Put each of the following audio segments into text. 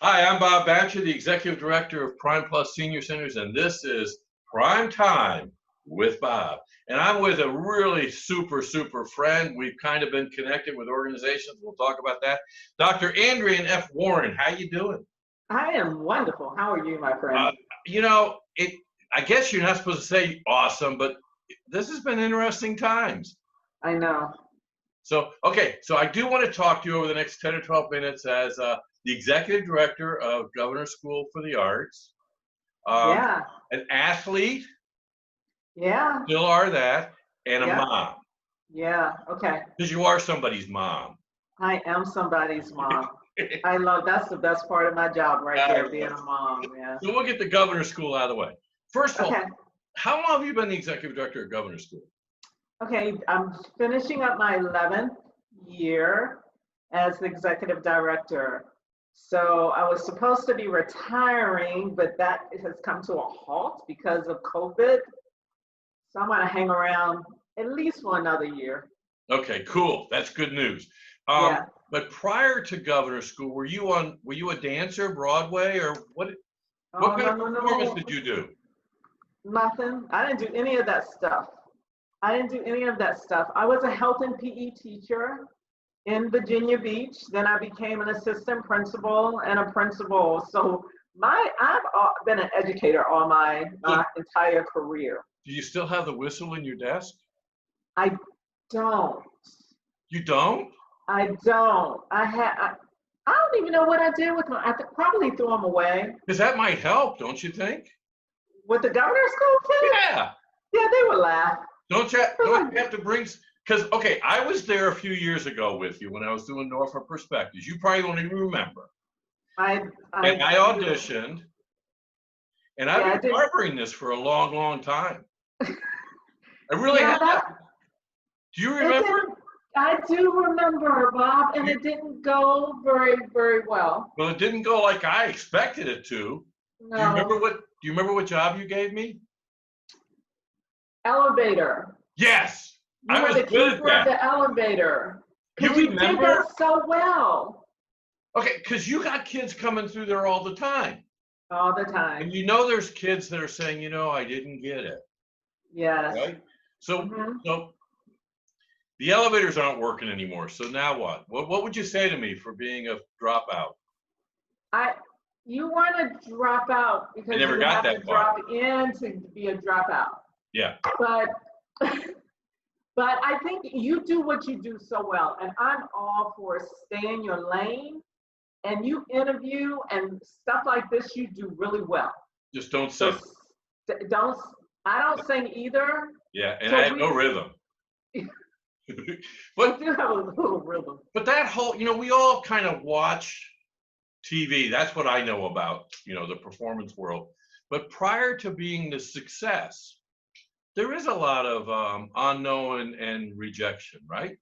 Hi, I'm Bob Batcher, the Executive Director of Prime Plus Senior Centers, and this is Prime Time with Bob. And I'm with a really super friend. We've kind of been connected with organizations. We'll talk about that. Dr. Andrea and F. Warren, how you doing? I am wonderful. How are you, my friend? Uh, I guess you're not supposed to say awesome, but this has been interesting times. I know. So I do want to talk to you over the next 10 or 12 minutes as the Executive Director of Governor's School for the Arts, Yeah. an athlete, Yeah. still are that, and a Yeah. mom. Yeah. Okay. Because you are somebody's mom. I am somebody's mom. That's the best part of my job right there, being a mom. Yeah. So we'll get the Governor's School out of the way. First of all, Okay. how long have you been the Executive Director of Governor's School? Okay. I'm finishing up my 11th year as the executive director. So I was supposed to be retiring, but that has come to a halt because of COVID. So I'm going to hang around at least for another year. Okay, cool. That's good news. Yeah. But prior to Governor's School, were you a dancer, Broadway, or what Oh, kind of no, performance no. did you do? Nothing. I didn't do any of that stuff. I was a health and PE teacher in Virginia Beach. Then I became an assistant principal and a principal. So I've been an educator all my entire career. Do you still have the whistle in your desk? I don't. You don't? I don't. I don't even know what I did with them. Probably threw them away. Because that might help, don't you think? With the governor's school kids? Yeah. Yeah, they would laugh. Don't you have to bring, because, okay, I was there a few years ago with you when I was doing Norfolk Perspectives. You probably don't even remember. I auditioned, and I've been harboring this for a long time. I really have. Do you remember? I do remember, Bob, and it didn't go very well. Well, it didn't go like I expected it to. No. Do you remember what job you gave me? Elevator. Yes. You were the keeper of the elevator. You remember? You did that so well. Okay, because you got kids coming through there all the time. All the time. And you know there's kids that are saying, I didn't get it. Yes. Right? So the elevators aren't working anymore. So now what? What would you say to me for being a dropout? You want to drop out because you have to drop in to be a dropout. Yeah. But I think you do what you do so well, and I'm all for stay in your lane. And you interview and stuff like this, you do really well. Just don't sing. I don't sing either. Yeah, and I have no rhythm. But you do have a little rhythm. But that whole, we all kind of watch TV. That's what I know about, the performance world. But prior to being the success, there is a lot of unknown and rejection, right?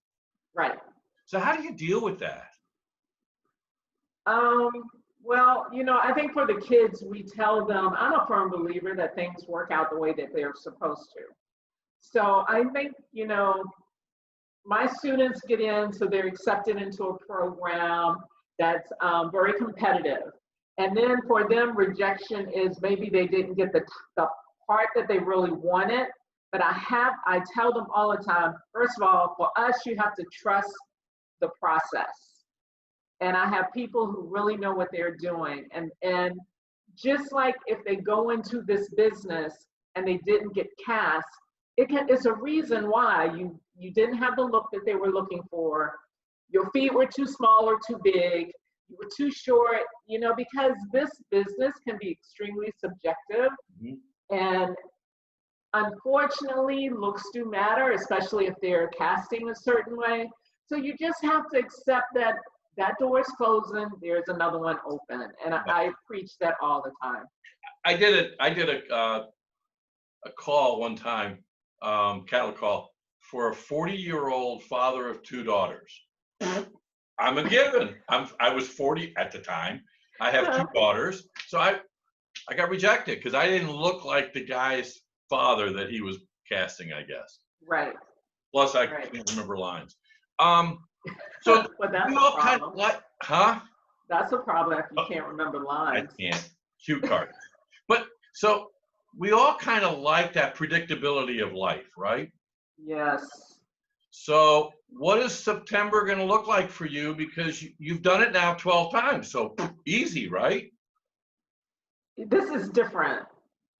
Right. So how do you deal with that? Well, I think for the kids, we tell them, I'm a firm believer that things work out the way that they're supposed to. So I think, my students get in, so they're accepted into a program that's very competitive. And then for them, rejection is maybe they didn't get the part that they really wanted. But I tell them all the time, first of all, for us, you have to trust the process. And I have people who really know what they're doing. And just like if they go into this business and they didn't get cast, it's a reason why you didn't have the look that they were looking for. Your feet were too small or too big. You were too short, because this business can be extremely subjective. Mm-hmm. And unfortunately, looks do matter, especially if they're casting a certain way. So you just have to accept that door is closing, there's another one open. And I preach that all the time. I did a call one time, cattle call, for a 40-year-old father of 2 daughters. I'm a given. I was 40 at the time. I have 2 daughters. So I got rejected because I didn't look like the guy's father that he was casting, I guess. Right. Plus can't remember lines. So but that's we all kind of like, huh? That's a problem if you Oh, can't remember I lines. can't. Cue cards. But so we all kind of like that predictability of life, right? Yes. So what is September going to look like for you? Because you've done it now 12 times. So easy, right? This is different.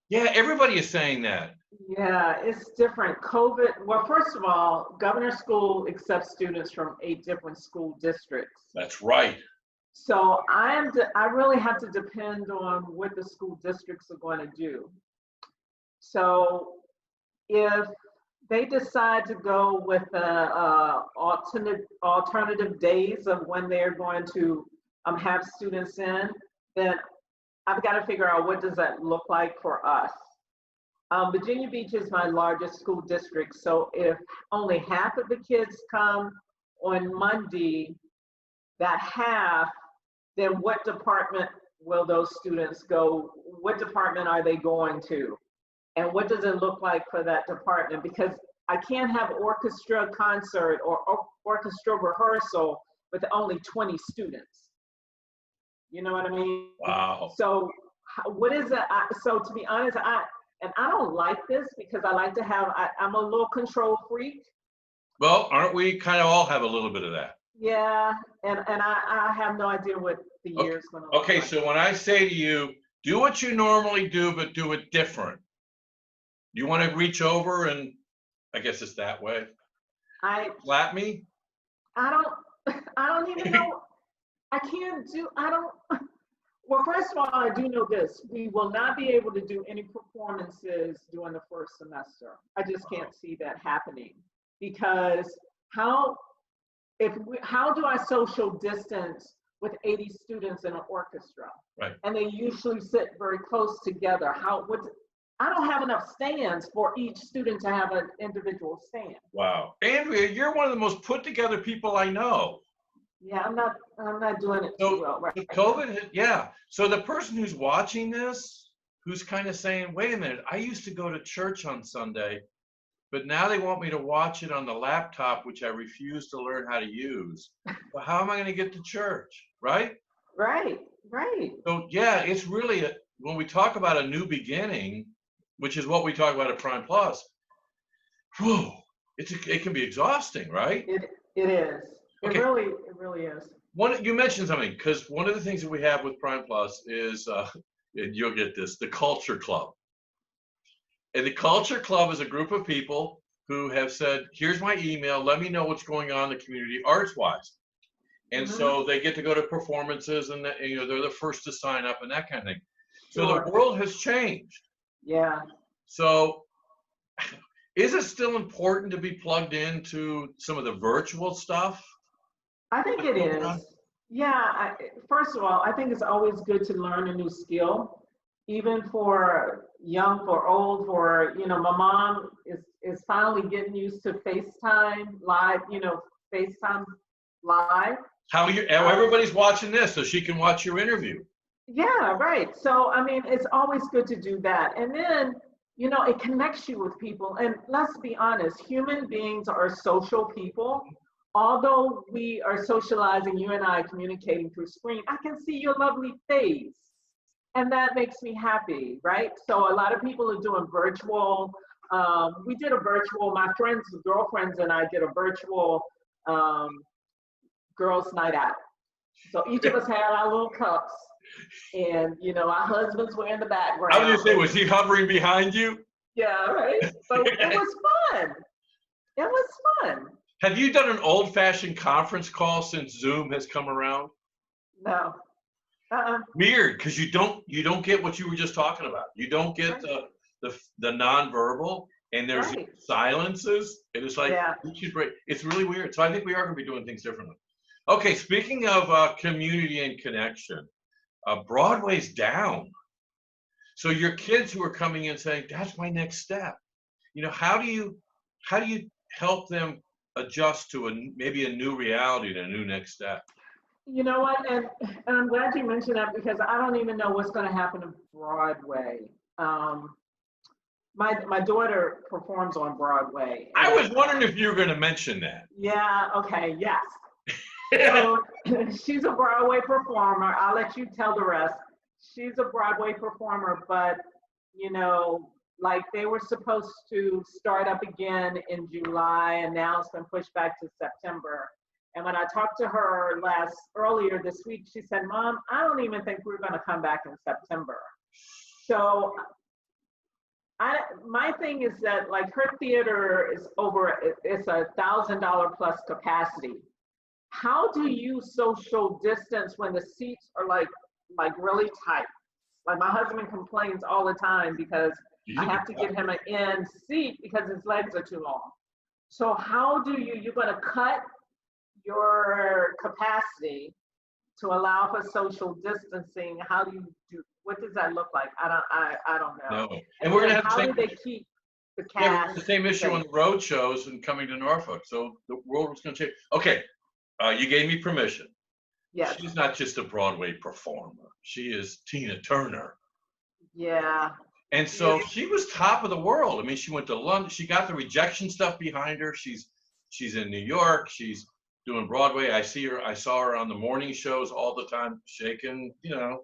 Yeah, everybody is saying that. Yeah, it's different. COVID, well, first of all, Governor School accepts students from 8 different school districts. That's right. So I really have to depend on what the school districts are going to do. So if they decide to go with the alternative days of when they're going to have students in, then I've got to figure out what does that look like for us. Virginia Beach is my largest school district, so if only half of the kids come on Monday, that half, then what department will those students go? What department are they going to? And what does it look like for that department? Because I can't have orchestra concert or orchestra rehearsal with only 20 students. You know what I mean? Wow. So what is that? So to be honest, I don't like this because I like to have, I'm a little control freak. Well, aren't we kind of all have a little bit of that? Yeah, and I have no idea what the year's going to look Okay, like. so when I say to you, do what you normally do, but do it different. You want to reach over and I guess it's that way. Slap me? I don't even know. Well, first of all, I do know this. We will not be able to do any performances during the first semester. I just can't see that happening because how do I social distance with 80 students in an orchestra? Right. And they usually sit very close together. I don't have enough stands for each student to have an individual stand. Wow. Andrea, you're one of the most put together people I know. Yeah, I'm not doing it too well, right? COVID hit, yeah. So the person who's watching this, who's kind of saying, wait a minute, I used to go to church on Sunday, but now they want me to watch it on the laptop, which I refuse to learn how to use. Well, how am I going to get to church, right? Right. So yeah, it's really, when we talk about a new beginning, which is what we talk about at Prime Plus, whew, it can be exhausting, right? It is. Okay. It really is. You mentioned something, because one of the things that we have with Prime Plus is, and you'll get this, the Culture Club. And the Culture Club is a group of people who have said, here's my email, let me know what's going on in the community arts-wise. And so they get to go to performances and they're the first to sign up and that kind of thing. So the world has changed. Yeah. So is it still important to be plugged into some of the virtual stuff? I think it is. Yeah. First of all, I think it's always good to learn a new skill, even for young, for old, my mom is finally getting used to FaceTime live, FaceTime live. Everybody's watching this so she can watch your interview. Yeah, right. So, I mean, it's always good to do that. And then, it connects you with people. And let's be honest, human beings are social people. Although we are socializing, you and I communicating through screen, I can see your lovely face. And that makes me happy, right? So a lot of people are doing virtual. We did a virtual, my friends, girlfriends and I did a virtual girls' night out. So each of us had our little cups and, our husbands were in the background. I was going to say, was he hovering behind you? Yeah, right. So it was fun. It was fun. Have you done an old-fashioned conference call since Zoom has come around? No. Weird, because you don't get what you were just talking about. You don't get the nonverbal, and there's silences, and it's like it's really weird. So I think we are going to be doing things differently. Okay, speaking of community and connection, Broadway's down. So your kids who are coming in saying, "That's my next step," how do you help them adjust to maybe a new reality and a new next step? You know what, and I'm glad you mentioned that because I don't even know what's going to happen to Broadway. My daughter performs on Broadway. I was wondering if you were going to mention that. Yeah, okay, yes. So she's a Broadway performer. I'll let you tell the rest. She's a Broadway performer, but you know, like they were supposed to start up again in July, and now it's been pushed back to September. And when I talked to her earlier this week, she said, "Mom, I don't even think we're going to come back in September." So my thing is that like her theater is it's $1,000 plus capacity. How do you social distance when the seats are like really tight? Like my husband complains all the time because I have to get him an in seat because his legs are too long. So how do you're going to cut your capacity to allow for social distancing? How do you what does that look like? I don't know. No. And we're going to have how do they keep the cast the same issue safe? on the road shows and coming to Norfolk. So the world was going to change. Okay, you gave me permission. Yes. She's not just a Broadway performer. She is Tina Turner. Yeah. And so she was top of the world. I mean, she went to London. She got the rejection stuff behind her. She's in New York. She's doing Broadway. I saw her on the morning shows all the time, shaking, you know.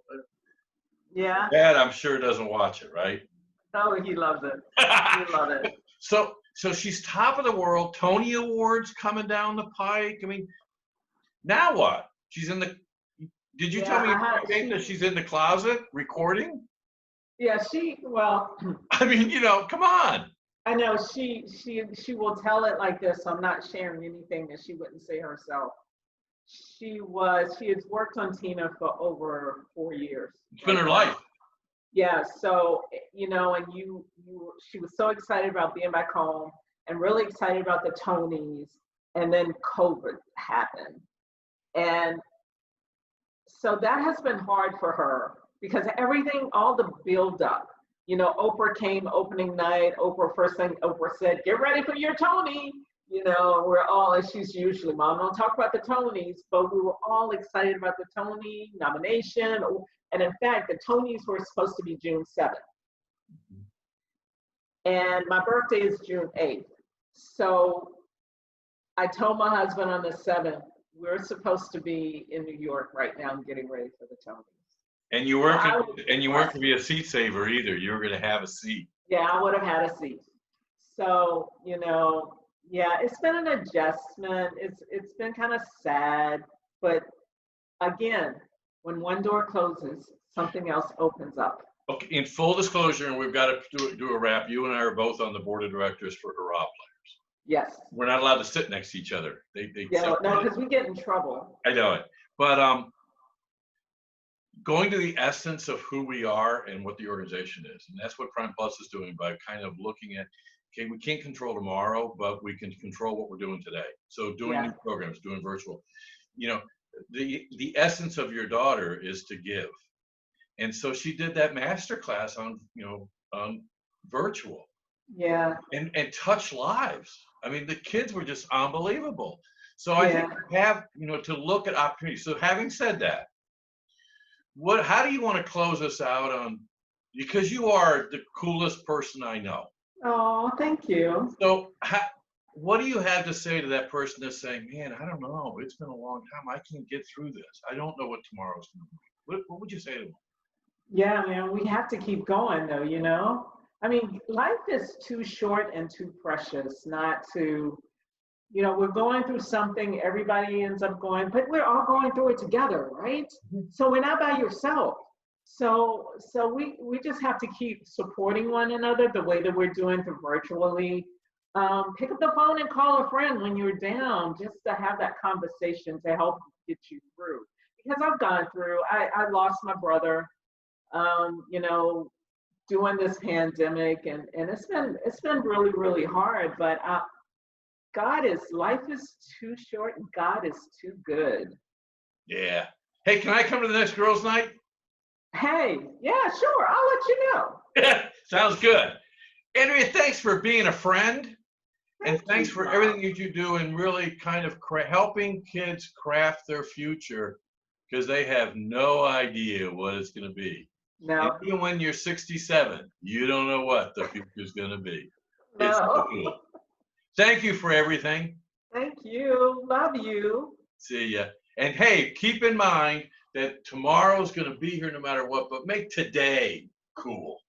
Yeah. Dad, I'm sure doesn't watch it, right? Oh, he loves it. He loves it. So she's top of the world. Tony Awards coming down the pike. I mean, now what? She's in the. Did you tell me that she's in the closet recording? Yeah, well. I mean, you know, come on. I know she will tell it like this. So I'm not sharing anything that she wouldn't say herself. She has worked on Tina for over 4 years. It's been her life. Yeah. So you know, and she was so excited about being back home and really excited about the Tonys, and then COVID happened, and so that has been hard for her because everything, all the build up. You know, Oprah came opening night. First thing Oprah said, "Get ready for your Tony." You know, and she's usually, "Mom, don't talk about the Tonys," but we were all excited about the Tony nomination. And in fact, the Tonys were supposed to be June 7th. And my birthday is June 8th. So I told my husband on the 7th, we're supposed to be in New York right now getting ready for the Tonys. And you weren't going to be a seat saver either. You were going to have a seat. Yeah, I would have had a seat. So, you know, yeah, it's been an adjustment. It's been kind of sad, but again, when one door closes, something else opens up. Okay, in full disclosure, and we've got to do a wrap. You and I are both on the board of directors for Hurrah Players. Yes. We're not allowed to sit next to each other. No, because we get in trouble. I know it, but going to the essence of who we are and what the organization is, and that's what Prime Plus is doing by kind of looking at. Okay, we can't control tomorrow, but we can control what we're doing today. So doing new programs, doing virtual. You know, the essence of your daughter is to give. And so she did that master class on virtual. Yeah. And touch lives. I mean, the kids were just unbelievable. So I think we have, to look at opportunities. So having said that, how do you want to close us out on, because you are the coolest person I know. Oh, thank you. So what do you have to say to that person that's saying, man, I don't know, it's been a long time, I can't get through this, I don't know what tomorrow's going to be? What would you say to them? Yeah, man, we have to keep going though, I mean, life is too short and too precious not to, we're going through something, everybody ends up going, but we're all going through it together, right? So we're not by yourself. So we just have to keep supporting one another the way that we're doing through virtually. Pick up the phone and call a friend when you're down, just to have that conversation to help get you through. Because I've gone through, I lost my brother, doing this pandemic, and it's been really, really hard. But life is too short and God is too good. Yeah. Hey, can I come to the next girls' night? Hey, yeah, sure. I'll let you know. Sounds good. Andrea, thanks for being a friend. And thanks for everything that you do and really kind of helping kids craft their future, because they have no idea what it's going to be. No. And even when you're 67, you don't know what the future's going to be. No. It's so cool. Thank you for everything. Thank you. Love you. See ya. And hey, keep in mind that tomorrow's going to be here no matter what, but make today cool.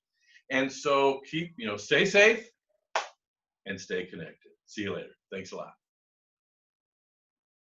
And so keep, stay safe and stay connected. See you later. Thanks a lot.